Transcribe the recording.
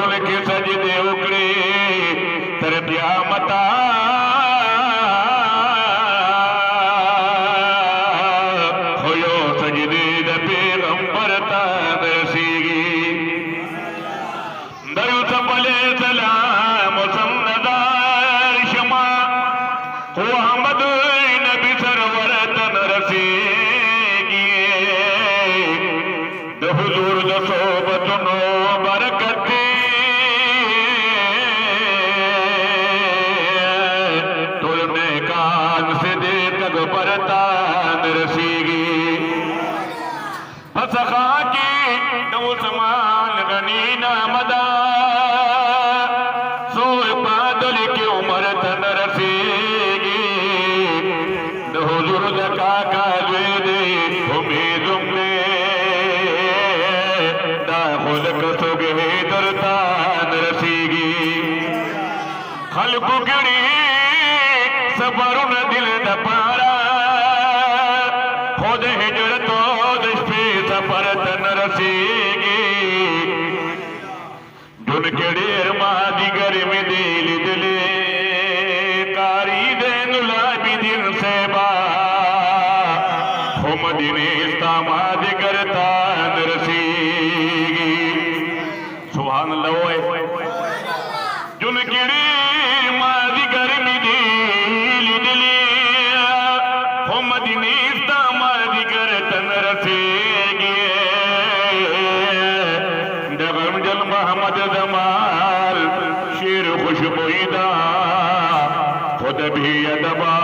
रसूल के सजदे उकड़े तर क़यामत होयो सजदे द पैगंबर तां रसीगी दरूद पले सलाम मुसन्नदार शमा हो अहमद नबी सरवर तन रसीगी द हुजूर द सोबत नो बरकत तुलने कान से दे तक परतान रसीगी फसखा की नौ समान गनी नामदा सोए बादल की उम्र तन रसीगी हुजूर का काजे दे उम्मीद में दाखुल कसोगे दरतान रसीगी खल्क गिरी सफर न दिल द पारा खुद हिजरत पे सफर तन रसीगी जुन केड़ेर मादी गर्मी दिल दिले कारी दे नुलाबी दिन से बा हो मदीने इस्तामाद करता रसीगी सुभान अल्लाह जुन केड़ेर मादी गर्मी दिल दिले हो मदीने इस्तामाद करता रसीगी दगम जल मोहम्मद जमाल शेर खुशबुईदा खुद भी अदबा